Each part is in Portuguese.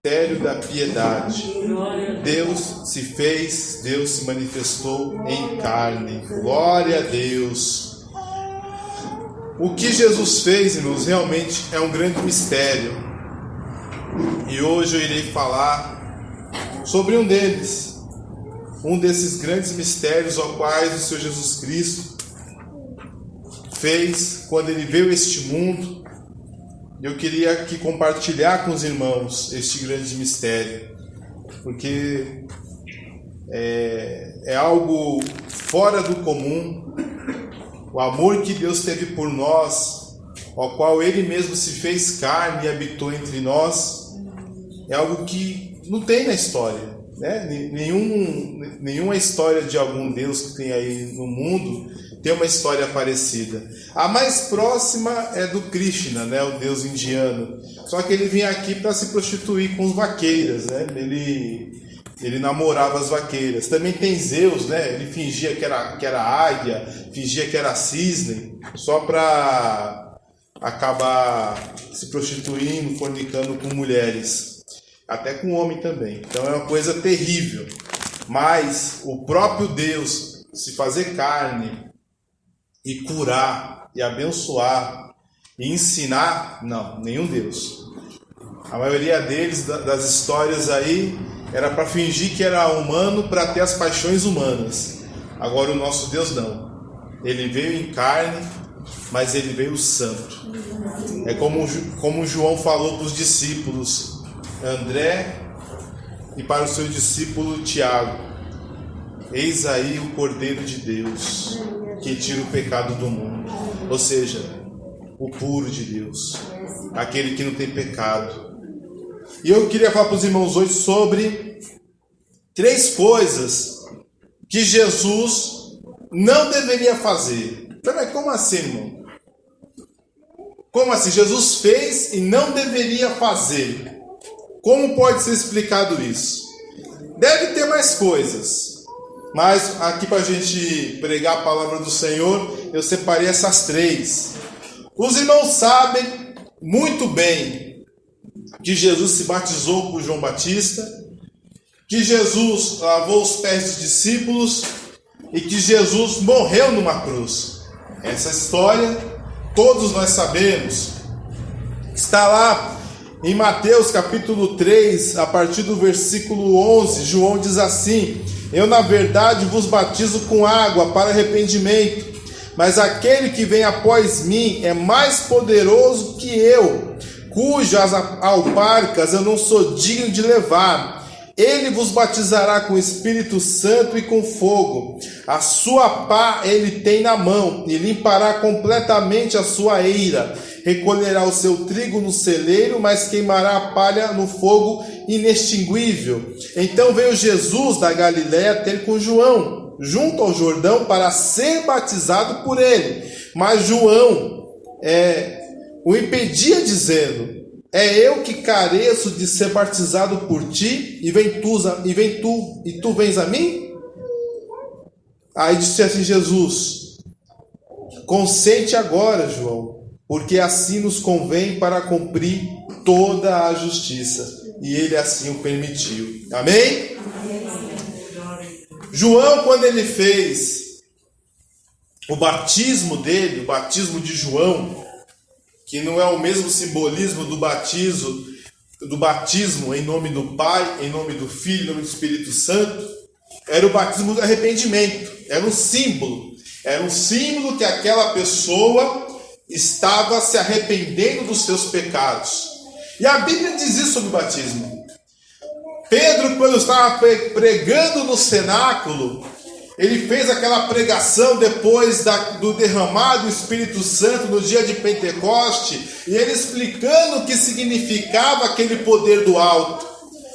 mistério da piedade. Deus se fez, Deus se manifestou em carne. Glória a Deus. O que Jesus fez, irmãos, realmente é um grande mistério. E hoje eu irei falar sobre um deles. Um desses grandes mistérios aos quais o Senhor Jesus Cristo fez quando Ele veio a este mundo. Eu queria aqui compartilhar com os irmãos este grande mistério, porque é algo fora do comum. O amor que Deus teve por nós, ao qual Ele mesmo se fez carne e habitou entre nós, é algo que não tem na história, né? Nenhuma história de algum Deus que tem aí no mundo tem uma história parecida. A mais próxima é do Krishna, né? O deus indiano. Só que ele vinha aqui para se prostituir com os vaqueiras, né? Ele namorava as vaqueiras. Também tem Zeus, né? Ele fingia que era águia, fingia que era cisne, só para acabar se prostituindo, fornicando com mulheres. Até com homem também. Então é uma coisa terrível. Mas o próprio Deus se fazer carne e curar, e abençoar, e ensinar, não, nenhum Deus. A maioria deles, das histórias aí, era para fingir que era humano para ter as paixões humanas. Agora o nosso Deus não. Ele veio em carne, mas ele veio santo. É como João falou para os discípulos André e para o seu discípulo Tiago: eis aí o Cordeiro de Deus, que tira o pecado do mundo. Ou seja, o puro de Deus, aquele que não tem pecado. E eu queria falar para os irmãos hoje sobre 3 coisas que Jesus não deveria fazer. Mas como assim, irmão? Como assim? Jesus fez e não deveria fazer. Como pode ser explicado isso? Deve ter mais coisas. Mas aqui para a gente pregar a palavra do Senhor, eu separei essas 3. Os irmãos sabem muito bem que Jesus se batizou por João Batista, que Jesus lavou os pés dos discípulos e que Jesus morreu numa cruz. Essa história todos nós sabemos. Está lá em Mateus capítulo 3, a partir do versículo 11, João diz assim: eu na verdade vos batizo com água para arrependimento, mas aquele que vem após mim é mais poderoso que eu, cujas alparcas eu não sou digno de levar. Ele vos batizará com o Espírito Santo e com fogo. A sua pá ele tem na mão e limpará completamente a sua eira. Recolherá o seu trigo no celeiro, mas queimará a palha no fogo inextinguível. Então veio Jesus da Galiléia ter com João, junto ao Jordão, para ser batizado por ele. Mas João o impedia, dizendo: é eu que careço de ser batizado por ti, e tu vens a mim? Aí disse assim Jesus: consente agora, João, porque assim nos convém para cumprir toda a justiça. E ele assim o permitiu. Amém? João, quando ele fez o batismo dele, o batismo de João, que não é o mesmo simbolismo do batismo em nome do Pai, em nome do Filho, em nome do Espírito Santo, era o batismo do arrependimento. Era um símbolo que aquela pessoa estava se arrependendo dos seus pecados. E a Bíblia diz isso sobre o batismo. Pedro, quando estava pregando no cenáculo, ele fez aquela pregação depois do derramar do Espírito Santo no dia de Pentecoste, e ele explicando o que significava aquele poder do alto,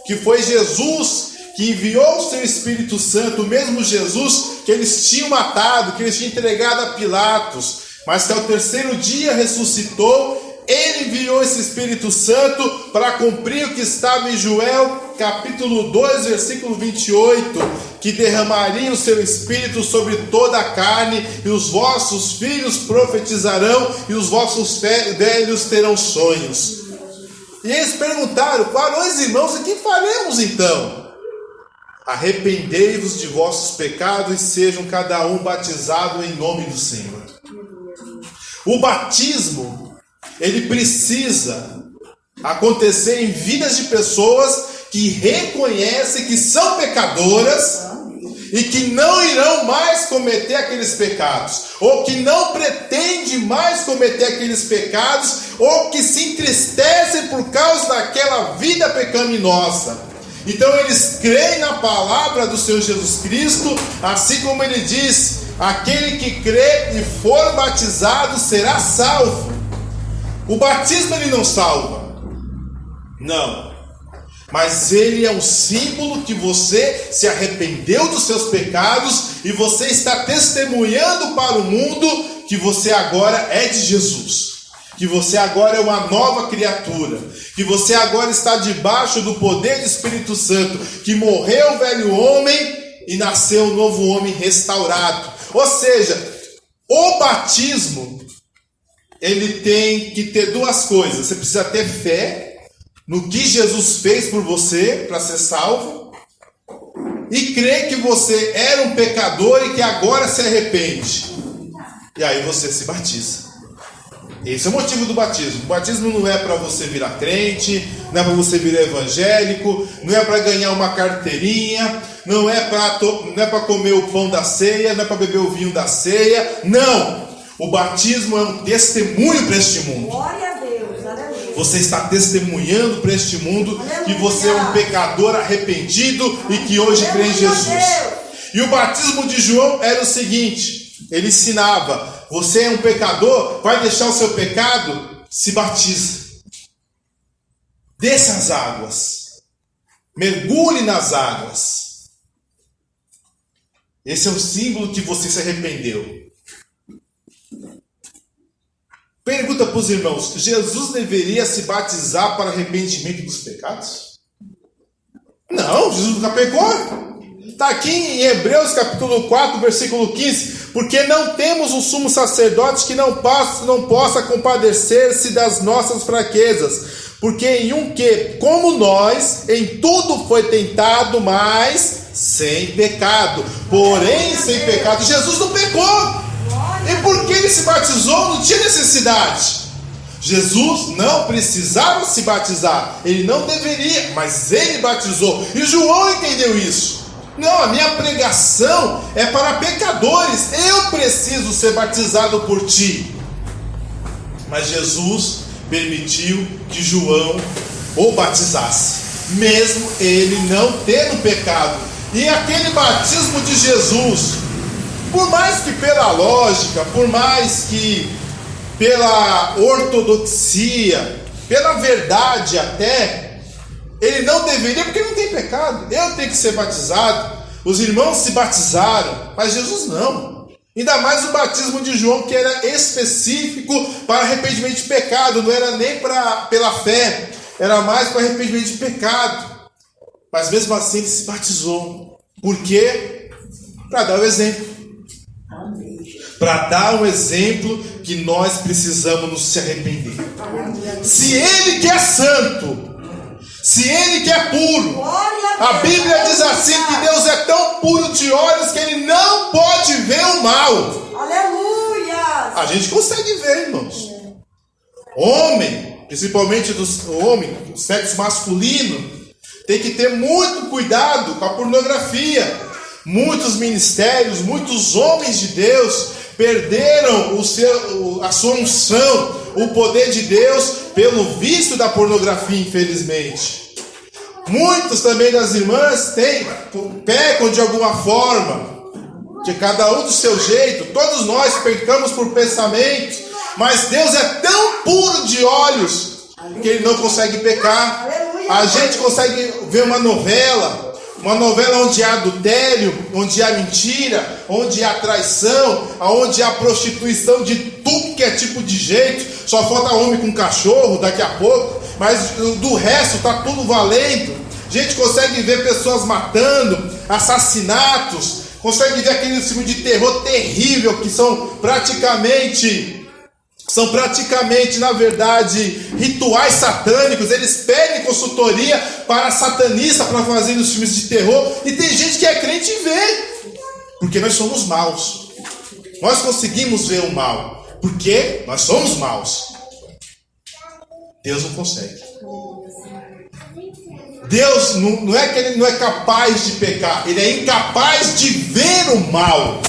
que foi Jesus que enviou o seu Espírito Santo, o mesmo Jesus que eles tinham matado, que eles tinham entregado a Pilatos, mas que ao 3º dia ressuscitou. Ele enviou esse Espírito Santo para cumprir o que estava em Joel capítulo 2, versículo 28, que derramaria o seu Espírito sobre toda a carne, e os vossos filhos profetizarão, e os vossos velhos terão sonhos. E eles perguntaram: varões e irmãos, o que faremos então? Arrependei-vos de vossos pecados e sejam cada um batizado em nome do Senhor. O batismo, ele precisa acontecer em vidas de pessoas que reconhecem que são pecadoras e que não irão mais cometer aqueles pecados, ou que não pretendem mais cometer aqueles pecados, ou que se entristecem por causa daquela vida pecaminosa. Então eles creem na palavra do Senhor Jesus Cristo, assim como ele diz: aquele que crê e for batizado será salvo. O batismo ele não salva, não. Mas ele é um símbolo que você se arrependeu dos seus pecados e você está testemunhando para o mundo que você agora é de Jesus, que você agora é uma nova criatura, que você agora está debaixo do poder do Espírito Santo, que morreu o velho homem e nasceu um novo homem restaurado. Ou seja, o batismo, ele tem que ter duas coisas. Você precisa ter fé no que Jesus fez por você para ser salvo, e crer que você era um pecador e que agora se arrepende. E aí você se batiza. Esse é o motivo do batismo. O batismo não é para você virar crente, não é para você virar evangélico, não é para ganhar uma carteirinha, não é para comer o pão da ceia, não é para beber o vinho da ceia. Não! O batismo é um testemunho para este mundo. Glória a Deus, aleluia. Você está testemunhando para este mundo que você é um pecador arrependido e que hoje crê em Jesus. E o batismo de João era o seguinte: ele ensinava: você é um pecador, vai deixar o seu pecado, se batiza. Desça as águas, mergulhe nas águas. Esse é o símbolo que você se arrependeu. Pergunta para os irmãos: Jesus deveria se batizar para arrependimento dos pecados? Não, Jesus nunca pecou. Está aqui em Hebreus capítulo 4, versículo 15. Porque não temos um sumo sacerdote que não possa compadecer-se das nossas fraquezas. Porque em um que, como nós, em tudo foi tentado, mas sem pecado. Porém, sem pecado. Jesus não pecou. E por que ele se batizou? Não tinha necessidade. Jesus não precisava se batizar. Ele não deveria, mas ele batizou. E João entendeu isso. Não, a minha pregação é para pecadores. Eu preciso ser batizado por ti. Mas Jesus permitiu que João o batizasse, mesmo ele não tendo pecado. E aquele batismo de Jesus, por mais que pela lógica, por mais que pela ortodoxia, pela verdade até, ele não deveria, porque não tem pecado. Eu tenho que ser batizado. Os irmãos se batizaram, mas Jesus não. Ainda mais o batismo de João, que era específico para arrependimento de pecado. Não era nem pela fé, era mais para arrependimento de pecado. Mas mesmo assim ele se batizou. Por quê? Para dar o exemplo. Para dar um exemplo que nós precisamos nos se arrepender. Se ele que é santo, se ele que é puro, a Bíblia diz assim que Deus é tão puro de olhos que ele não pode ver o mal. Aleluia! A gente consegue ver, irmãos. Homem, principalmente o homem, o sexo masculino, tem que ter muito cuidado com a pornografia. Muitos ministérios, muitos homens de Deus perderam a sua unção, o poder de Deus, pelo vício da pornografia, infelizmente. Muitos também das irmãs pecam de alguma forma, de cada um do seu jeito. Todos nós pecamos por pensamentos, mas Deus é tão puro de olhos que ele não consegue pecar. A gente consegue ver uma novela onde há adultério, onde há mentira, onde há traição, onde há prostituição de tudo que é tipo de jeito. Só falta homem com cachorro daqui a pouco, mas do resto está tudo valendo. A gente consegue ver pessoas matando, assassinatos, consegue ver aquele filme de terror terrível que são praticamente São praticamente, na verdade, rituais satânicos. Eles pedem consultoria para satanista para fazer os filmes de terror. E tem gente que é crente e vê. Porque nós somos maus. Nós conseguimos ver o mal. Porque nós somos maus. Deus não consegue. Deus não é que Ele não é capaz de pecar. Ele é incapaz de ver o mal.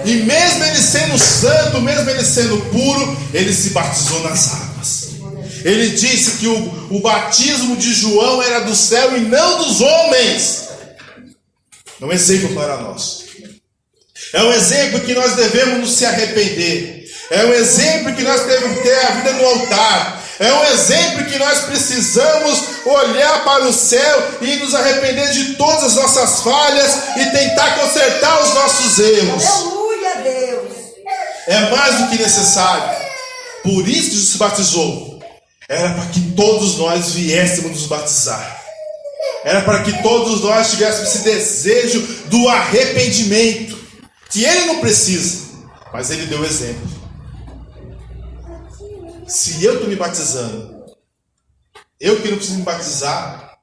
E mesmo Ele sendo santo, mesmo Ele sendo puro, Ele se batizou nas águas. Ele disse que o batismo de João era do céu e não dos homens. É um exemplo para nós. É um exemplo que nós devemos nos se arrepender. É um exemplo que nós devemos ter a vida no altar. É um exemplo que nós precisamos olhar para o céu e nos arrepender de todas as nossas falhas e tentar consertar os nossos erros. Aleluia, Deus. É mais do que necessário. Por isso que Jesus se batizou. Era para que todos nós viéssemos nos batizar. Era para que todos nós tivéssemos esse desejo do arrependimento. Que Ele não precisa, mas Ele deu exemplo. Se eu estou me batizando, eu que não preciso me batizar,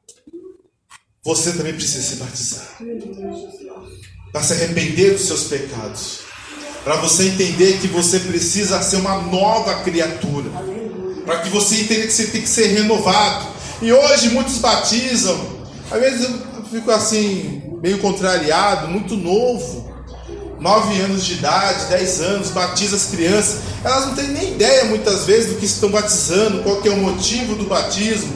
você também precisa se batizar. Para se arrepender dos seus pecados. Para você entender que você precisa ser uma nova criatura. Para que você entenda que você tem que ser renovado. E hoje muitos batizam. Às vezes eu fico assim, meio contrariado, muito novo. 9 anos de idade, 10 anos, batiza as crianças. Elas não têm nem ideia muitas vezes do que estão batizando, qual que é o motivo do batismo.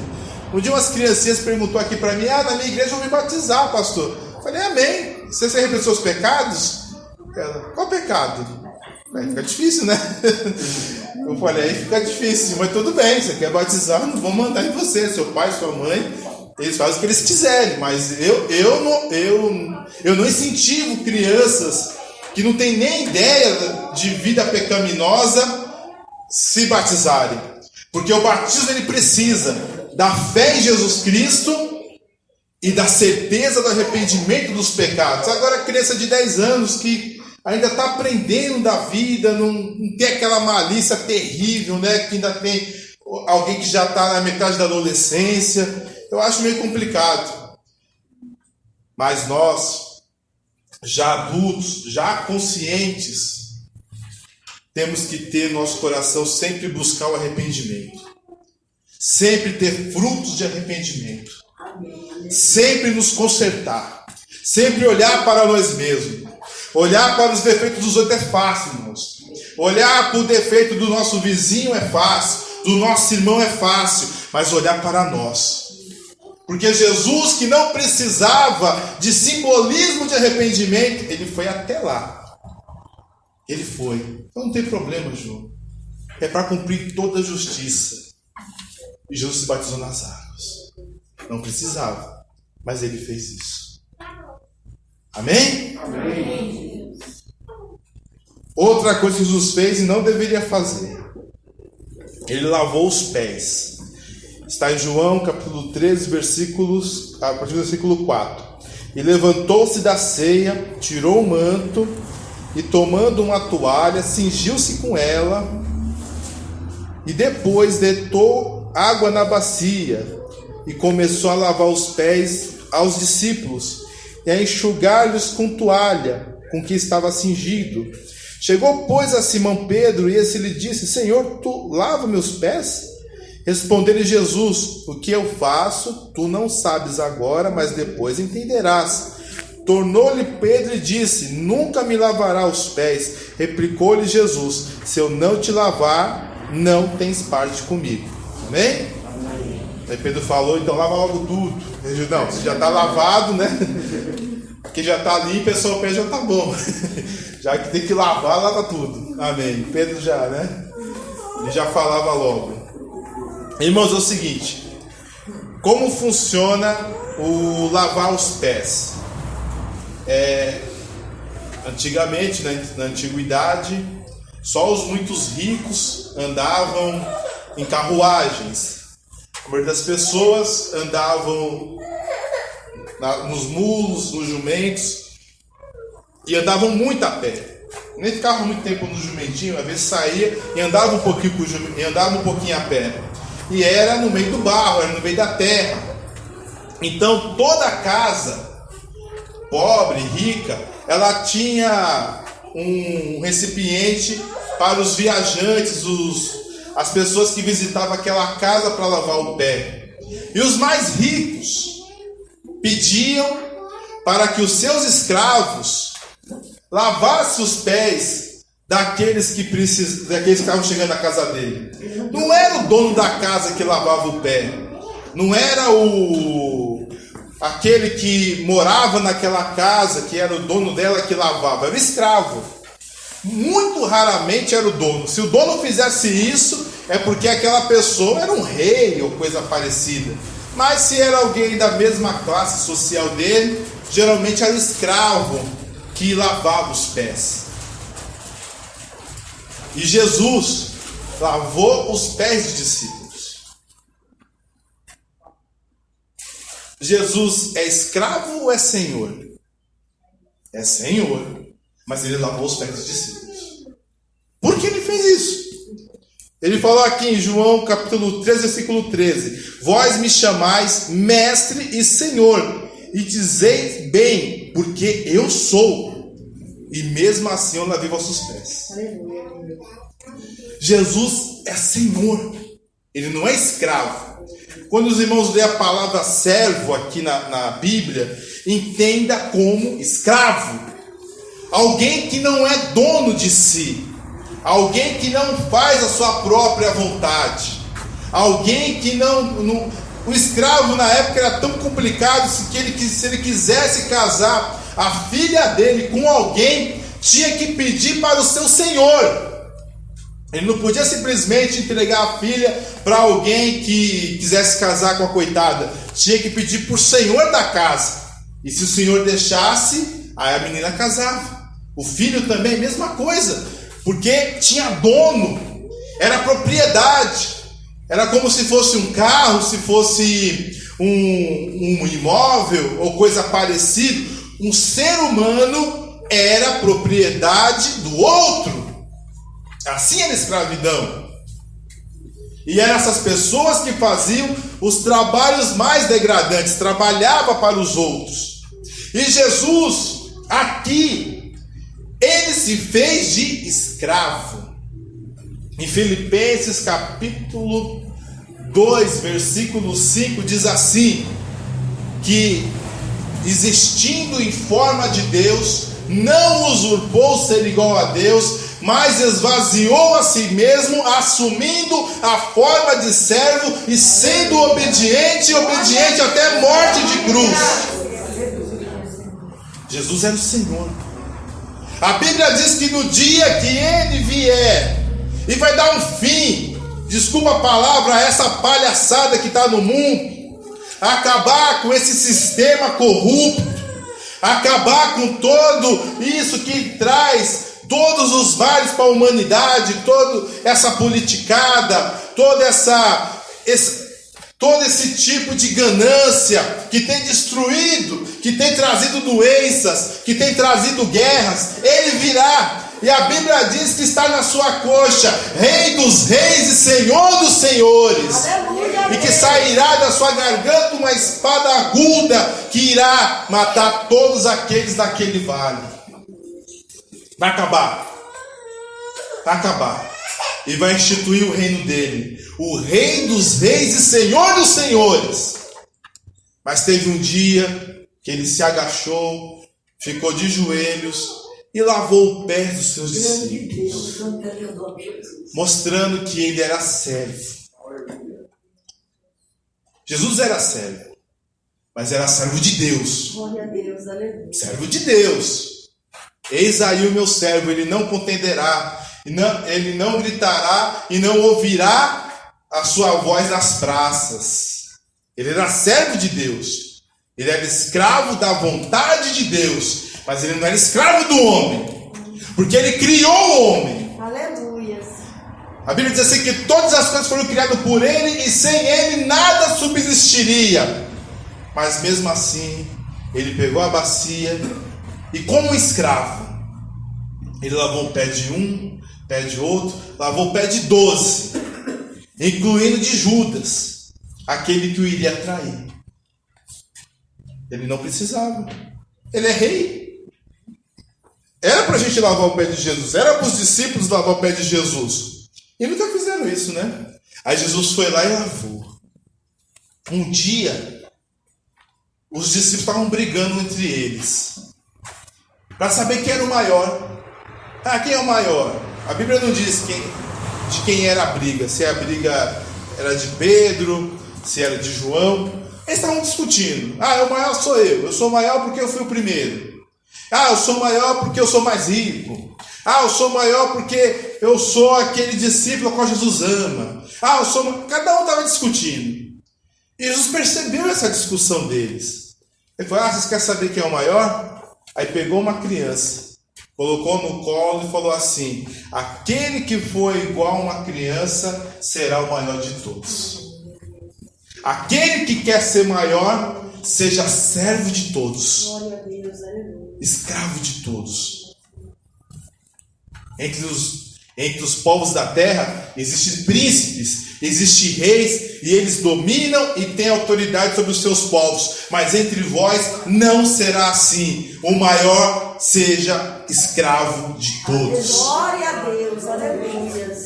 Um dia umas criancinhas perguntou aqui para mim: na minha igreja eu vou me batizar, pastor. Eu falei: amém. Você se arrependeu dos seus pecados? Ela: qual pecado? Aí fica difícil, né? Eu falei: aí fica difícil, mas tudo bem, você quer batizar, não vou mandar em você, seu pai, sua mãe, eles fazem o que eles quiserem, mas eu não incentivo crianças que não tem nem ideia de vida pecaminosa se batizarem. Porque o batismo ele precisa da fé em Jesus Cristo e da certeza do arrependimento dos pecados. Agora a criança de 10 anos que ainda está aprendendo da vida, não tem aquela malícia terrível, né? Que ainda tem alguém que já está na metade da adolescência, eu acho meio complicado. Mas nós, já adultos, já conscientes, temos que ter nosso coração sempre buscar o arrependimento. Sempre ter frutos de arrependimento. Sempre nos consertar. Sempre olhar para nós mesmos. Olhar para os defeitos dos outros é fácil, irmãos. Olhar para o defeito do nosso vizinho é fácil. Do nosso irmão é fácil. Mas olhar para nós. Porque Jesus, que não precisava de simbolismo de arrependimento, Ele foi até lá. Ele foi. Então não tem problema, João. É para cumprir toda a justiça. E Jesus se batizou nas águas. Não precisava, mas Ele fez isso. Amém? Amém. Outra coisa que Jesus fez e não deveria fazer. Ele lavou os pés. Está em João capítulo 13, a partir do versículo 4. E levantou-se da ceia, tirou o manto, e tomando uma toalha, cingiu-se com ela, e depois deitou água na bacia, e começou a lavar os pés aos discípulos, e a enxugar-lhes com toalha, com que estava cingido. Chegou, pois, a Simão Pedro, e esse lhe disse: Senhor, tu lava meus pés? Respondeu-lhe Jesus: o que eu faço, tu não sabes agora, mas depois entenderás. Tornou-lhe Pedro e disse: nunca me lavará os pés. Replicou-lhe Jesus: se eu não te lavar, não tens parte comigo. Amém? Amém. Aí Pedro falou: então lava logo tudo. Ele disse: não, você já está lavado, né? Porque já está limpo, é só o pé, já está bom. Já que tem que lavar, lava tudo. Amém. Pedro já, né? Ele já falava logo. Irmãos, é o seguinte: como funciona o lavar os pés? Antigamente, na antiguidade, só os muitos ricos andavam em carruagens. A maioria das pessoas andavam nos mulos, nos jumentos, e andavam muito a pé. Nem ficava muito tempo no jumentinho, às vezes saía e andava um pouquinho com o e andava um pouquinho a pé. E era no meio do barro, era no meio da terra. Então toda casa, pobre, rica, ela tinha um recipiente para os viajantes, as pessoas que visitavam aquela casa para lavar o pé. E os mais ricos pediam para que os seus escravos lavassem os pés daqueles que estavam chegando na casa dele. Não era o dono da casa que lavava o pé. Não era aquele que morava naquela casa, que era o dono dela, que lavava. Era o escravo. Muito raramente era o dono. Se o dono fizesse isso, é porque aquela pessoa era um rei ou coisa parecida. Mas se era alguém da mesma classe social dele, geralmente era o escravo que lavava os pés. E Jesus lavou os pés dos discípulos. Jesus é escravo ou é senhor? É senhor. Mas ele lavou os pés dos discípulos. Por que ele fez isso? Ele falou aqui em João capítulo 13, versículo 13: Vós me chamais mestre e senhor, e dizeis bem, porque eu sou, e mesmo assim eu lavei vossos pés. Jesus é senhor, ele não é escravo. Quando os irmãos lêem a palavra servo aqui na Bíblia, entenda como escravo. Alguém que não é dono de si. Alguém que não faz a sua própria vontade. Alguém que não... O escravo na época era tão complicado, se ele quisesse casar a filha dele com alguém, tinha que pedir para o seu senhor. Ele não podia simplesmente entregar a filha para alguém que quisesse casar com a coitada. Tinha que pedir para o senhor da casa. E se o senhor deixasse, aí a menina casava. O filho também, mesma coisa, porque tinha dono, era propriedade, era como se fosse um carro, se fosse um imóvel ou coisa parecida. Um ser humano era propriedade do outro. Assim era a escravidão. E eram essas pessoas que faziam os trabalhos mais degradantes, trabalhava para os outros. E Jesus, aqui, ele se fez de escravo. Em Filipenses capítulo 2, versículo 5, diz assim: que existindo em forma de Deus, não usurpou ser igual a Deus, mas esvaziou a si mesmo, assumindo a forma de servo e sendo obediente até a morte de cruz. Jesus era o Senhor. A Bíblia diz que no dia que ele vier e vai dar um fim, desculpa a palavra, a essa palhaçada que está no mundo, acabar com esse sistema corrupto, acabar com todo isso que traz todos os males para a humanidade, toda essa politicada, todo esse tipo de ganância que tem destruído, que tem trazido doenças, que tem trazido guerras. Ele virá, e a Bíblia diz que está na sua coxa, Rei dos reis e Senhor dos senhores. Aleluia, e que sairá da sua garganta uma espada aguda, que irá matar todos aqueles daquele vale. Vai acabar. E vai instituir o reino dele, o Rei dos reis e Senhor dos senhores. Mas teve um dia que ele se agachou, ficou de joelhos e lavou o pé dos seus discípulos, mostrando que ele era servo. Jesus era servo, mas era servo de Deus. Glória a Deus, aleluia. Servo de Deus. Eis aí o meu servo, ele não contenderá, ele não gritará e não ouvirá a sua voz nas praças. Ele era servo de Deus. Ele era escravo da vontade de Deus, mas ele não era escravo do homem, porque ele criou o homem. Aleluia. A Bíblia diz assim que todas as coisas foram criadas por ele e sem ele nada subsistiria. Mas mesmo assim, ele pegou a bacia e como escravo, Ele lavou o pé de um, pé de outro, lavou o pé de 12, incluindo de Judas, aquele que o iria trair. Ele não precisava. Ele é rei. Era para a gente lavar o pé de Jesus. Era para os discípulos lavar o pé de Jesus. E nunca fizeram isso, né? Aí Jesus foi lá e lavou. Um dia, os discípulos estavam brigando entre eles, para saber quem era o maior. Quem é o maior? A Bíblia não diz de quem era a briga. Se a briga era de Pedro, se era de João. Eles estavam discutindo. O maior sou eu. Eu sou maior porque eu fui o primeiro. Eu sou maior porque eu sou mais rico. Eu sou maior porque eu sou aquele discípulo ao qual Jesus ama. Cada um estava discutindo. E Jesus percebeu essa discussão deles. Ele falou, vocês querem saber quem é o maior? Aí pegou uma criança, colocou no colo e falou assim: aquele que for igual a uma criança será o maior de todos. Aquele que quer ser maior, seja servo de todos. Glória a Deus, aleluia. Escravo de todos. Entre os povos da terra existem príncipes, existem reis, e eles dominam e têm autoridade sobre os seus povos. Mas entre vós não será assim. O maior seja escravo de todos. Glória a Deus, aleluia.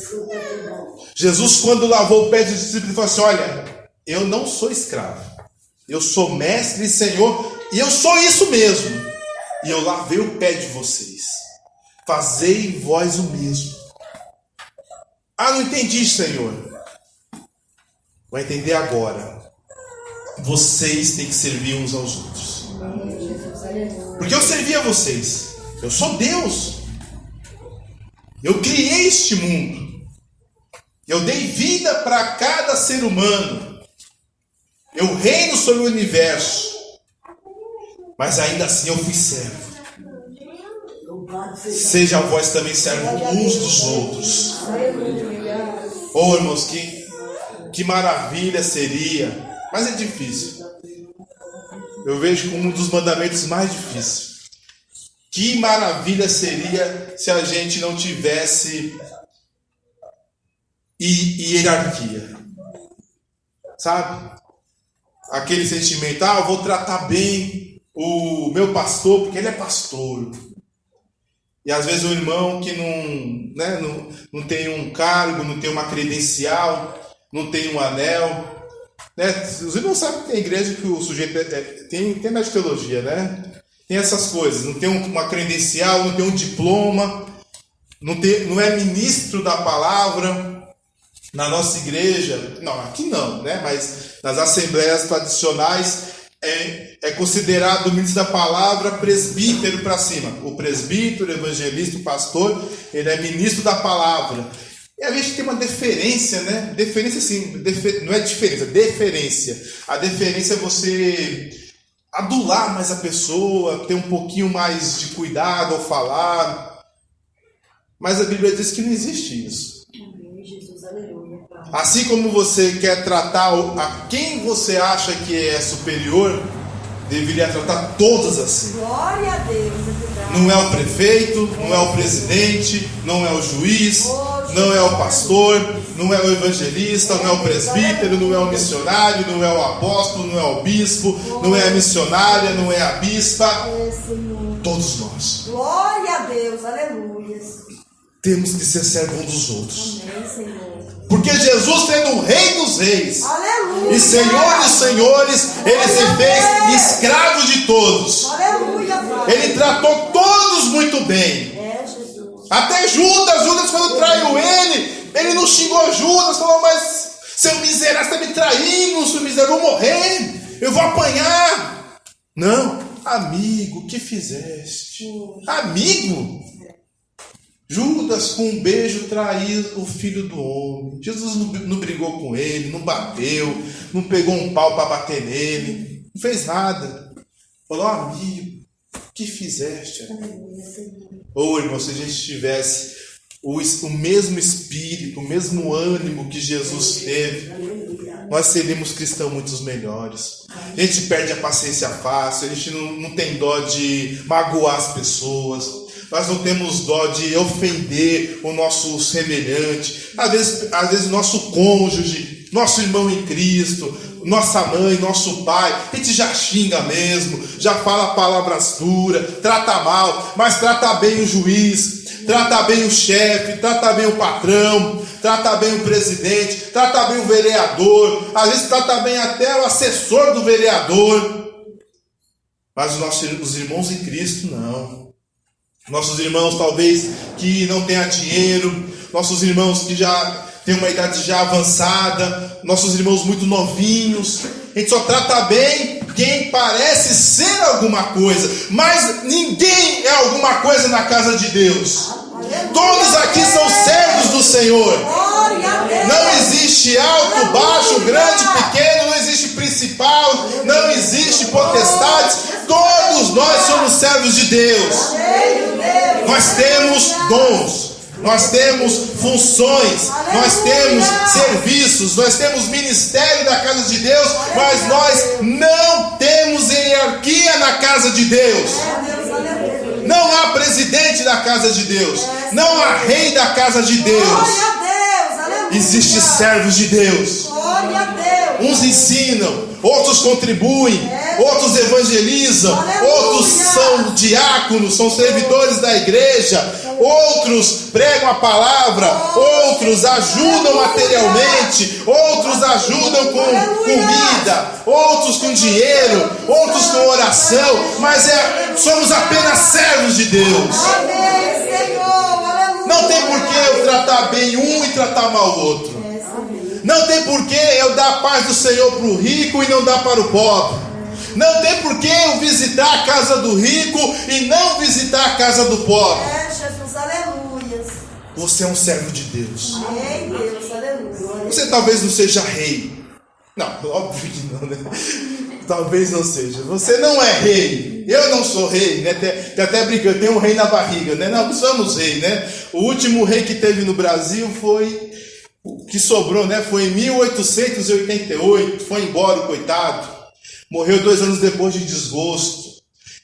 Jesus, quando lavou o pé dos discípulos, falou assim: olha, eu não sou escravo, eu sou mestre e senhor, e eu sou isso mesmo. E eu lavei o pé de vocês. Fazei vós o mesmo. Não entendi, Senhor. Vai entender agora. Vocês têm que servir uns aos outros. Porque eu servi a vocês. Eu sou Deus. Eu criei este mundo. Eu dei vida para cada ser humano. Eu reino sobre o universo. Mas ainda assim eu fui servo. Seja vós também servos uns dos outros. Irmãos, que maravilha seria. Mas é difícil. Eu vejo como um dos mandamentos mais difíceis. Que maravilha seria se a gente não tivesse hierarquia. Sabe? Aquele sentimento, eu vou tratar bem o meu pastor, porque ele é pastor. E às vezes o irmão que não tem um cargo, não tem uma credencial, não tem um anel. Os irmãos sabem que tem igreja que o sujeito tem mais teologia, né? Tem essas coisas, não tem uma credencial, não tem um diploma, não é ministro da palavra. Na nossa igreja, aqui não, né? Mas nas assembleias tradicionais é considerado o ministro da palavra presbítero para cima. O presbítero, o evangelista, o pastor, ele é ministro da palavra. E a gente tem uma deferência, né? Deferência sim, não é diferença, deferência. A deferência é você adular mais a pessoa, ter um pouquinho mais de cuidado ao falar. Mas a Bíblia diz que não existe isso. Assim como você quer tratar a quem você acha que é superior, deveria tratar todos assim. Glória a Deus. Não é o prefeito, não é o presidente, não é o juiz, não é o pastor, não é o evangelista, não é o presbítero, não é o missionário, não é o apóstolo, não é o bispo, não é a missionária, não é a bispa. Todos nós. Glória a Deus, aleluia. Temos que ser servos uns dos outros. Amém, Senhor. Porque Jesus, sendo o Rei dos Reis, aleluia, e Senhor dos Senhores, Ele se fez escravo de todos. Aleluia, Ele tratou todos muito bem. Jesus. Até Judas quando traiu ele não xingou Judas, falou: mas seu miserável está me traindo, seu miserável, eu vou morrer, eu vou apanhar. Não, amigo, o que fizeste? Amigo? Judas, com um beijo, traiu o filho do homem. Jesus não brigou com ele, não bateu, não pegou um pau para bater nele, não fez nada. Falou: amigo, o que fizeste? Irmão, se a gente tivesse o mesmo espírito, o mesmo ânimo que Jesus teve, nós seríamos cristãos muito melhores. A gente perde a paciência fácil, a gente não tem dó de magoar as pessoas. nós não temos dó de ofender o nosso semelhante, às vezes o nosso cônjuge, nosso irmão em Cristo, nossa mãe, nosso pai. A gente já xinga mesmo, já fala palavras duras, trata mal, mas trata bem o juiz, trata bem o chefe, trata bem o patrão, trata bem o presidente, trata bem o vereador, às vezes trata bem até o assessor do vereador. Mas os irmãos em Cristo não. Nossos irmãos talvez que não tenham dinheiro, nossos irmãos que já têm uma idade já avançada, nossos irmãos muito novinhos, a gente só trata bem quem parece ser alguma coisa, mas ninguém é alguma coisa na casa de Deus. Todos aqui são servos do Senhor. Não existe alto, baixo, grande, pequeno, não existe principal, não existe potestades. Todos nós somos servos de Deus. Nós temos dons, nós temos funções, nós temos serviços, nós temos ministério da casa de Deus, mas nós não temos hierarquia na casa de Deus. Não há presidente da casa de Deus, não há rei da casa de Deus. Existem servos de Deus. Uns ensinam, outros contribuem, outros evangelizam, outros são diáconos, são servidores da igreja, outros pregam a palavra, outros ajudam materialmente, outros ajudam com comida, outros com dinheiro, outros com oração, mas somos apenas servos de Deus. Não tem por que eu tratar bem um e tratar mal o outro. Não tem por que eu dar a paz do Senhor para o rico e não dar para o pobre. Não tem por que eu visitar a casa do rico e não visitar a casa do pobre. Jesus, aleluia. Você é um servo de Deus. Amém, Deus, aleluia. Você talvez não seja rei. Não, óbvio que não, né? Talvez não seja. Você não é rei. Eu não sou rei, né? Tem até brincando, tem um rei na barriga, né? Não somos rei, né? O último rei que teve no Brasil foi... O que sobrou, né? Foi em 1888. Foi embora o coitado. Morreu 2 anos depois de desgosto.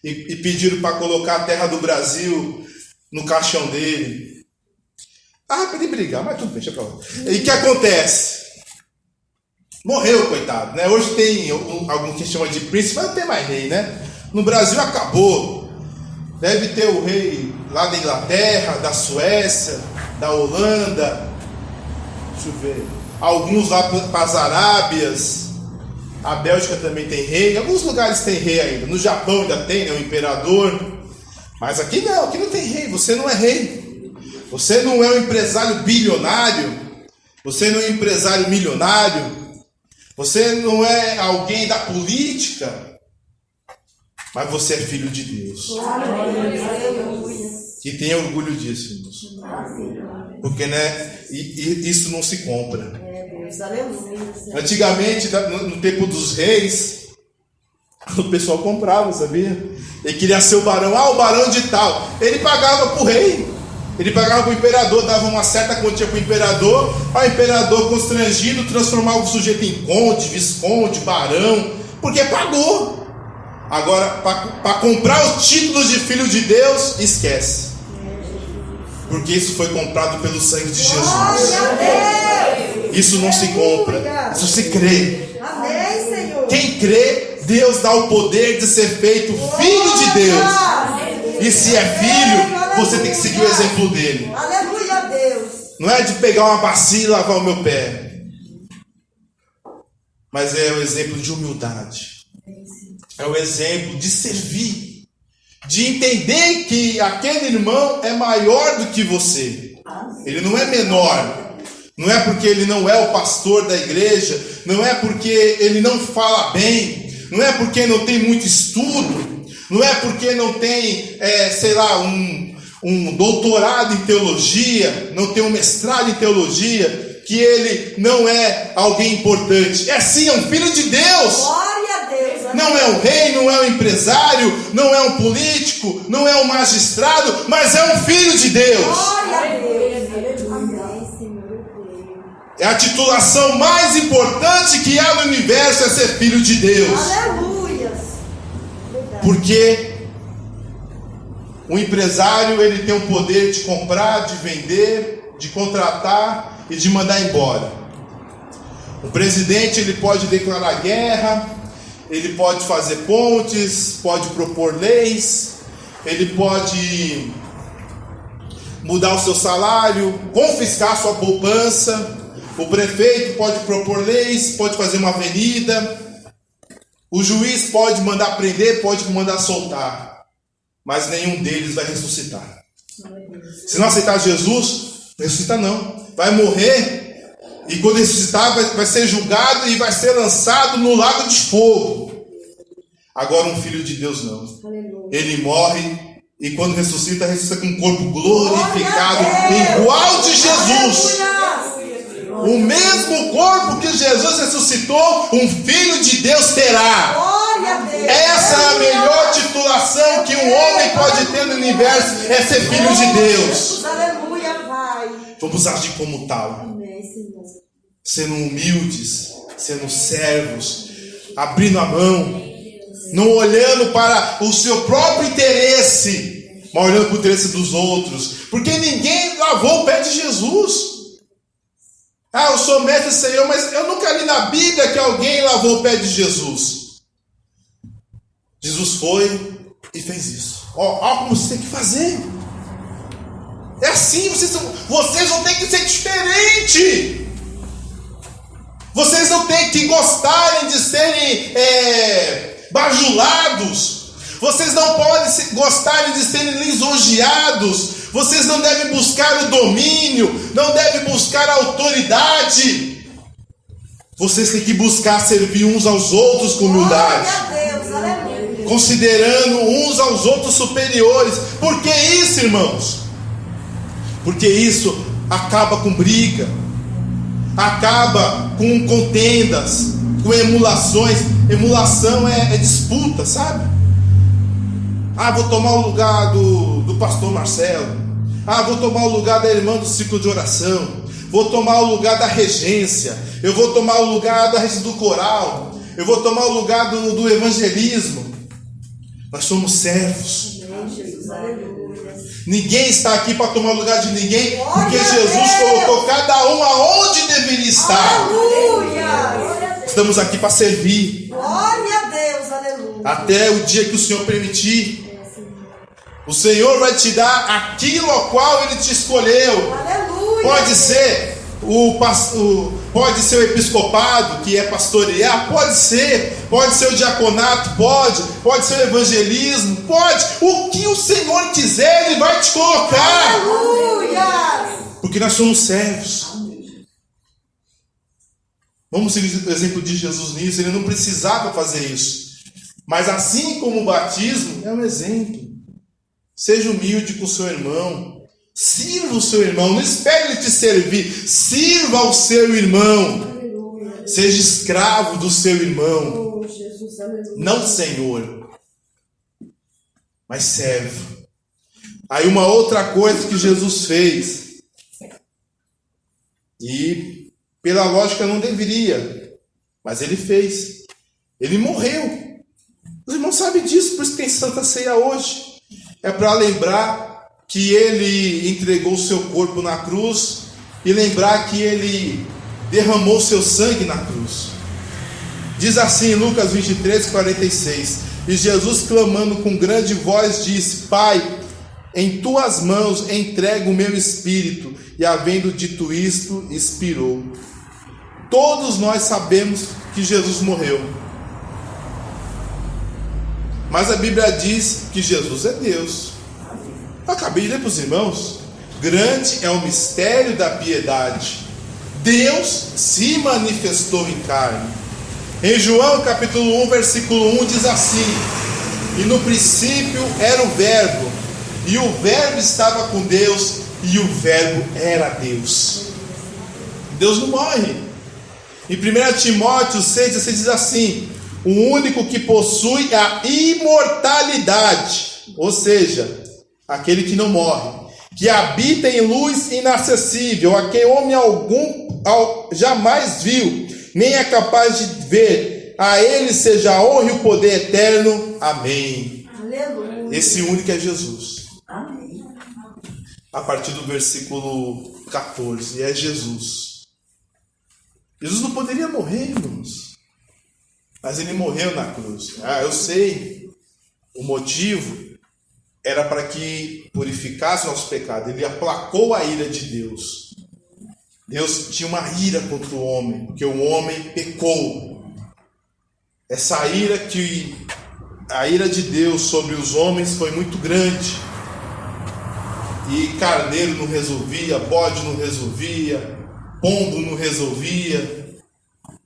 E pediram para colocar a terra do Brasil no caixão dele. Para de brigar, mas tudo bem, deixa pra lá. E o que acontece? Morreu, coitado, né? Hoje tem algum que chama de príncipe, mas não tem mais rei, né? No Brasil acabou. Deve ter o rei lá da Inglaterra, da Suécia, da Holanda. Deixa eu ver. Alguns lá para as Arábias. A Bélgica também tem rei. Em alguns lugares tem rei ainda. No Japão ainda tem, né? O imperador. Mas aqui não tem rei. Você não é rei. Você não é um empresário bilionário. Você não é um empresário milionário. Você não é alguém da política. Mas você é filho de Deus. E tenha orgulho disso, irmãos. Porque, né, isso não se compra. Antigamente, no tempo dos reis, o pessoal comprava, sabia? Ele queria ser o barão. O barão de tal. Ele pagava para o rei. Ele pagava para o imperador, dava uma certa quantia para o imperador. O imperador, constrangido, transformava o sujeito em conde, visconde, barão, porque pagou. Agora, para comprar os títulos de filho de Deus, esquece. Porque isso foi comprado pelo sangue de Jesus. Isso não se compra, isso se crê. Quem crê, Deus dá o poder de ser feito filho de Deus. E se é filho, você tem que seguir o exemplo dele. Aleluia a Deus. Não é de pegar uma bacia e lavar o meu pé, mas é o exemplo de humildade. É o exemplo de servir, de entender que aquele irmão é maior do que você. Ele não é menor. Não é porque ele não é o pastor da igreja, não é porque ele não fala bem, não é porque não tem muito estudo, não é porque não tem, um doutorado em teologia, não tem um mestrado em teologia, que ele não é alguém importante. É sim, é um filho de Deus. Glória a Deus. Não é um rei, não é um empresário, não é um político, não é um magistrado, mas é um filho de Deus. Glória a Deus. É a titulação mais importante que há no universo, é ser filho de Deus. Aleluia. Porque O empresário, ele tem o poder de comprar, de vender, de contratar e de mandar embora. O presidente, ele pode declarar guerra, ele pode fazer pontes, pode propor leis, ele pode mudar o seu salário, confiscar sua poupança. O prefeito pode propor leis, pode fazer uma avenida. O juiz pode mandar prender, pode mandar soltar. Mas nenhum deles vai ressuscitar. Se não aceitar Jesus, não ressuscita não. Vai morrer e quando ressuscitar vai ser julgado e vai ser lançado no lago de fogo. Agora um filho de Deus não. Ele morre e quando ressuscita com um corpo glorificado, igual de Jesus. O mesmo corpo que Jesus ressuscitou, um filho de Deus terá. Essa é a melhor titulação que um homem pode ter no universo, é ser filho de Deus. Vamos agir como tal, sendo humildes, sendo servos, abrindo a mão, não olhando para o seu próprio interesse, mas olhando para o interesse dos outros, porque ninguém lavou o pé de Jesus. Eu sou mestre e Senhor, mas eu nunca li na Bíblia que alguém lavou o pé de Jesus. Jesus foi e fez isso. Olha como você tem que fazer. É assim, vocês não têm que ser diferente. Vocês não têm que gostarem de serem bajulados. Vocês não podem gostarem de serem lisonjeados. Vocês não devem buscar o domínio, não devem buscar a autoridade. Vocês têm que buscar servir uns aos outros com humildade, considerando uns aos outros superiores. Por que isso, irmãos? Porque isso acaba com briga, acaba com contendas, com emulações. Emulação é disputa, sabe? Vou tomar o lugar do pastor Marcelo. Vou tomar o lugar da irmã do ciclo de oração. Vou tomar o lugar da regência. Eu vou tomar o lugar da regência do coral. Eu vou tomar o lugar do evangelismo. Nós somos servos. Ninguém está aqui para tomar o lugar de ninguém, porque Jesus colocou cada um aonde deveria estar. Estamos aqui para servir. Glória a Deus, aleluia. Até o dia que o Senhor permitir. O Senhor vai te dar aquilo ao qual Ele te escolheu. Aleluia. Pode ser pode ser o episcopado, que é pastorear, pode ser o diaconato, pode ser o evangelismo, pode. O que o Senhor quiser, Ele vai te colocar. Aleluia. Porque nós somos servos. Vamos seguir o exemplo de Jesus nisso. Ele não precisava fazer isso. Mas assim como o batismo é um exemplo. Seja humilde com o seu irmão. Sirva o seu irmão. Não espere ele te servir. Sirva ao seu irmão. Aleluia. Seja escravo do seu irmão. Oh, Jesus, não senhor, mas serve. Aí uma outra coisa que Jesus fez, e pela lógica não deveria, mas ele fez. Ele morreu. Os irmãos sabem disso, por isso tem Santa Ceia hoje. É para lembrar que ele entregou o seu corpo na cruz e lembrar que ele derramou seu sangue na cruz. Diz assim em Lucas 23, 46: E Jesus, clamando com grande voz, disse: Pai, em tuas mãos entrego o meu espírito. E havendo dito isto, expirou. Todos nós sabemos que Jesus morreu. Mas a Bíblia diz que Jesus é Deus. Eu acabei de ler para os irmãos. Grande é o mistério da piedade. Deus se manifestou em carne. Em João capítulo 1, versículo 1 diz assim: E no princípio era o Verbo, e o Verbo estava com Deus, e o Verbo era Deus. Deus não morre. Em 1 Timóteo 6,16 diz assim: O único que possui a imortalidade, ou seja, aquele que não morre, que habita em luz inacessível, a quem homem algum jamais viu, nem é capaz de ver, a ele seja a honra e o poder eterno. Amém. Aleluia. Esse único é Jesus. a partir do versículo 14, e é Jesus. Jesus não poderia morrer, irmãos, mas ele morreu na cruz. Eu sei, o motivo era para que purificasse o nosso pecado. Ele aplacou a ira de Deus. Deus tinha uma ira contra o homem, porque o homem pecou. Essa ira a ira de Deus sobre os homens foi muito grande. E carneiro não resolvia, bode não resolvia, pombo não resolvia,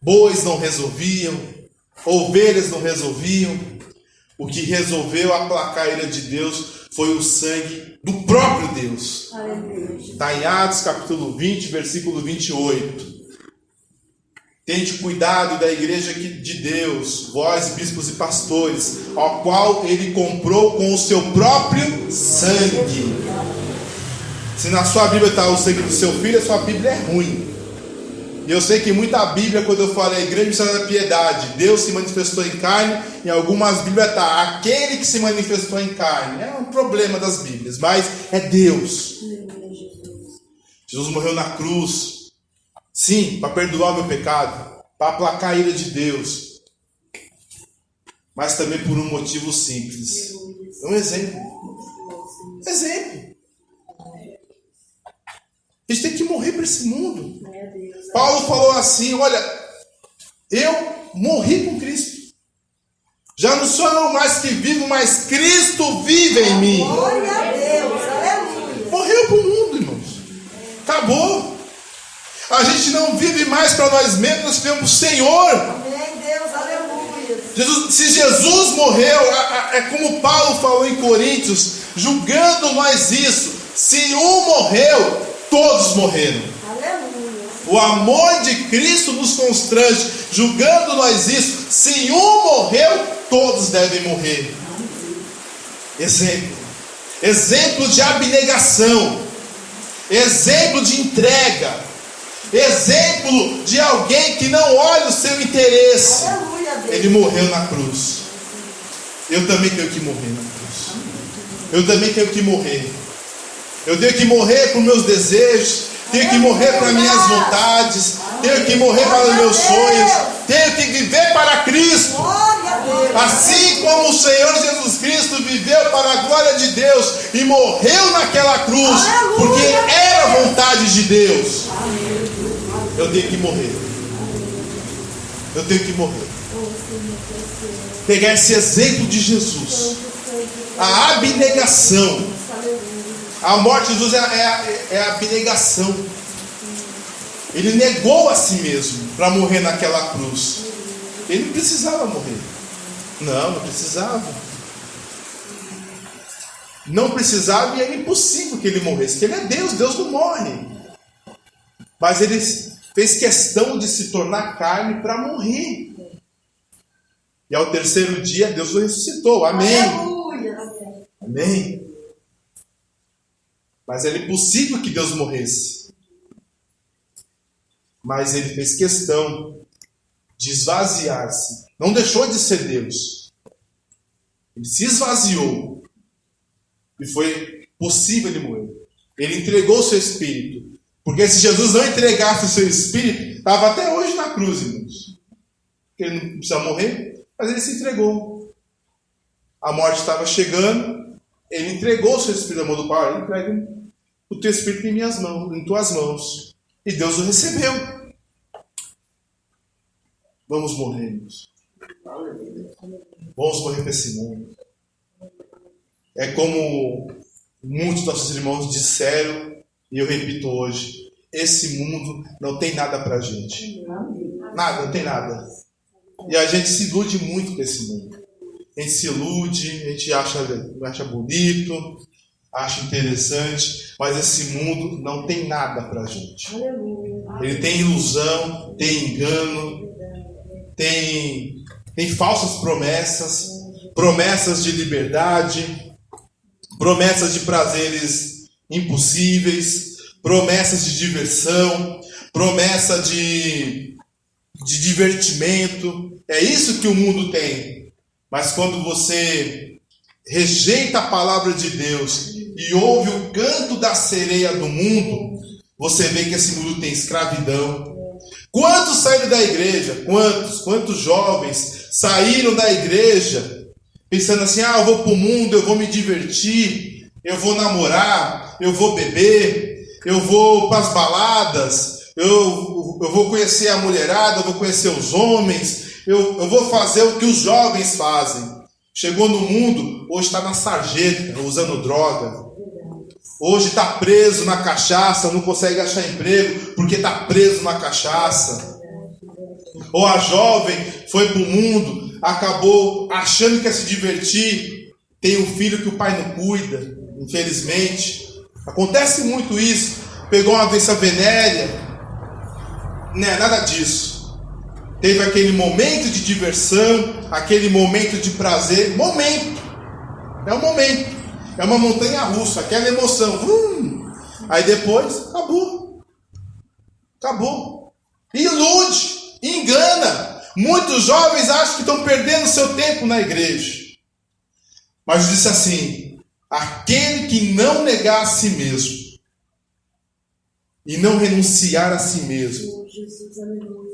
bois não resolviam, ovelhas não resolviam. O que resolveu aplacar a ira de Deus foi o sangue do próprio Deus. Está em Atos capítulo 20, versículo 28. Tende cuidado da igreja de Deus, vós, bispos e pastores, ao qual ele comprou com o seu próprio sangue. Se na sua Bíblia está o sangue do seu filho, a sua Bíblia é ruim. E eu sei que muita Bíblia, quando eu falo a grande missão da piedade, Deus se manifestou em carne, em algumas Bíblias está aquele que se manifestou em carne. É um problema das Bíblias, mas é Deus. Jesus morreu na cruz, sim, para perdoar o meu pecado, para aplacar a ira de Deus, mas também por um motivo simples. É um exemplo. A gente tem que morrer para esse mundo. Paulo falou assim: olha, eu morri com Cristo. Já não sou eu mais que vivo, mas Cristo vive em mim. Glória a Deus, aleluia. Morreu para o mundo, irmãos. Acabou. A gente não vive mais para nós mesmos, nós vivemos para o Senhor. Amém, Deus, aleluia. Se Jesus morreu, é como Paulo falou em Coríntios, julgando nós isso. Se um morreu, todos morreram. Aleluia. O amor de Cristo nos constrange, julgando nós isso. Se um morreu, todos devem morrer. Exemplo de abnegação, exemplo de entrega, exemplo de alguém que não olha o seu interesse. Aleluia, Deus. Ele morreu na cruz. Eu também tenho que morrer na cruz. Eu também tenho que morrer. Eu tenho que morrer para os meus desejos, tenho que morrer para minhas vontades, tenho que morrer para os meus sonhos, tenho que viver para Cristo. Glória a Deus. Assim como o Senhor Jesus Cristo viveu para a glória de Deus e morreu naquela cruz, porque era a vontade de Deus. Eu tenho que morrer. Eu tenho que morrer. Pegar esse exemplo de Jesus, a abnegação. A morte de Jesus é a abnegação. Ele negou a si mesmo para morrer naquela cruz. Ele não precisava morrer. Não precisava. Não precisava, e era impossível que ele morresse, porque ele é Deus, Deus não morre. Mas ele fez questão de se tornar carne para morrer. E ao terceiro dia Deus o ressuscitou. Amém. Aleluia. Amém. Mas era impossível que Deus morresse. Mas ele fez questão de esvaziar-se. Não deixou de ser Deus. Ele se esvaziou. E foi possível ele morrer. Ele entregou o seu espírito. Porque se Jesus não entregasse o seu espírito, estava até hoje na cruz, irmãos. Porque ele não precisa morrer, mas ele se entregou. A morte estava chegando. Ele entregou o seu espírito à mão do Pai. Ele entrega o teu espírito em minhas mãos, em tuas mãos. E Deus o recebeu. Vamos morrer, irmãos. Vamos morrer para esse mundo. É como muitos nossos irmãos disseram, e eu repito hoje: esse mundo não tem nada para a gente. Nada, não tem nada. E a gente se ilude muito com esse mundo. A gente se ilude, a gente acha bonito, acha interessante, mas esse mundo não tem nada para a gente. Ele tem ilusão, tem engano, tem falsas promessas, promessas de liberdade, promessas de prazeres impossíveis, promessas de diversão, promessa de divertimento. É isso que o mundo tem. Mas quando você rejeita a palavra de Deus e ouve o canto da sereia do mundo, você vê que esse mundo tem escravidão. Quantos saíram da igreja? Quantos jovens saíram da igreja pensando assim, eu vou para o mundo, eu vou me divertir, eu vou namorar, eu vou beber, eu vou para as baladas, eu vou conhecer a mulherada, eu vou conhecer os homens, eu vou fazer o que os jovens fazem. Chegou no mundo, hoje está na sarjeta, usando droga. Hoje está preso na cachaça, não consegue achar emprego porque está preso na cachaça. Ou a jovem foi para o mundo, acabou achando que ia se divertir, tem um filho que o pai não cuida, infelizmente. Acontece muito isso. Pegou uma doença venérea, não é nada disso. Teve aquele momento de diversão, aquele momento de prazer. É um momento. É uma montanha russa, aquela emoção. Aí depois, acabou. Ilude, engana. Muitos jovens acham que estão perdendo seu tempo na igreja. Mas disse assim, aquele que não negar a si mesmo e não renunciar a si mesmo,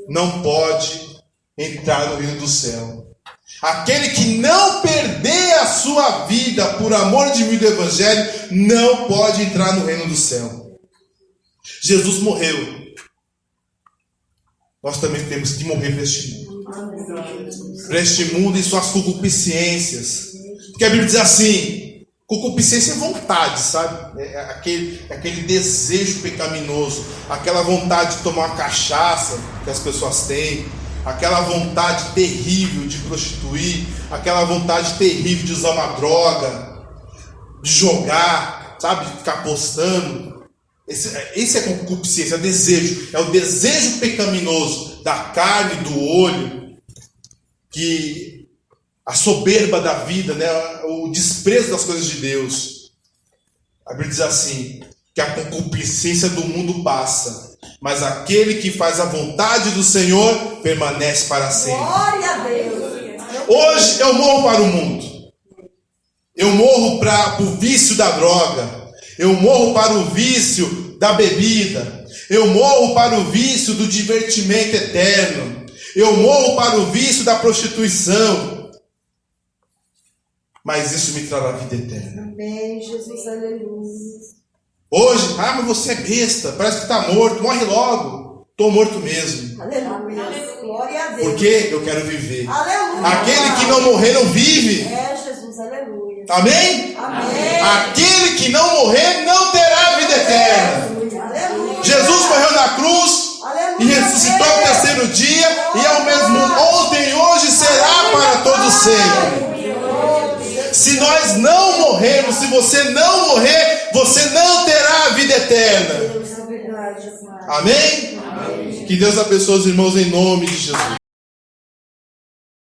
não pode entrar no reino do céu. Aquele que não perder a sua vida por amor de mim do evangelho, não pode entrar no reino do céu. Jesus morreu. Nós também temos que morrer para este mundo. Para este mundo e suas concupiscências. Porque a Bíblia diz assim, concupiscência é vontade, sabe? É aquele desejo pecaminoso, aquela vontade de tomar uma cachaça que as pessoas têm, aquela vontade terrível de prostituir, aquela vontade terrível de usar uma droga, de jogar, sabe? De ficar apostando. Esse é concupiscência, é desejo. É o desejo pecaminoso da carne, do olho, que a soberba da vida, né? O desprezo das coisas de Deus. A Bíblia diz assim, que a concupiscência do mundo passa, mas aquele que faz a vontade do Senhor permanece para sempre. Glória a Deus. Hoje eu morro para o mundo. Eu morro para o vício da droga. Eu morro para o vício da bebida. Eu morro para o vício do divertimento eterno. Eu morro para o vício da prostituição. Mas isso me trará vida eterna. Amém, Jesus, aleluia. Hoje, mas você é besta, parece que está morto, morre logo. Estou morto mesmo. Aleluia. Glória a Deus. Porque eu quero viver. Aleluia. Aquele que não morrer não vive. É, Jesus, aleluia. Amém? Amém. Aquele que não morrer não terá vida eterna. Aleluia. Jesus morreu na cruz e ressuscitou no terceiro dia e é o mesmo ontem e hoje será para todo sempre. Se nós não morrermos, se você não morrer, você não terá a vida eterna. Amém? Que Deus abençoe os irmãos em nome de Jesus.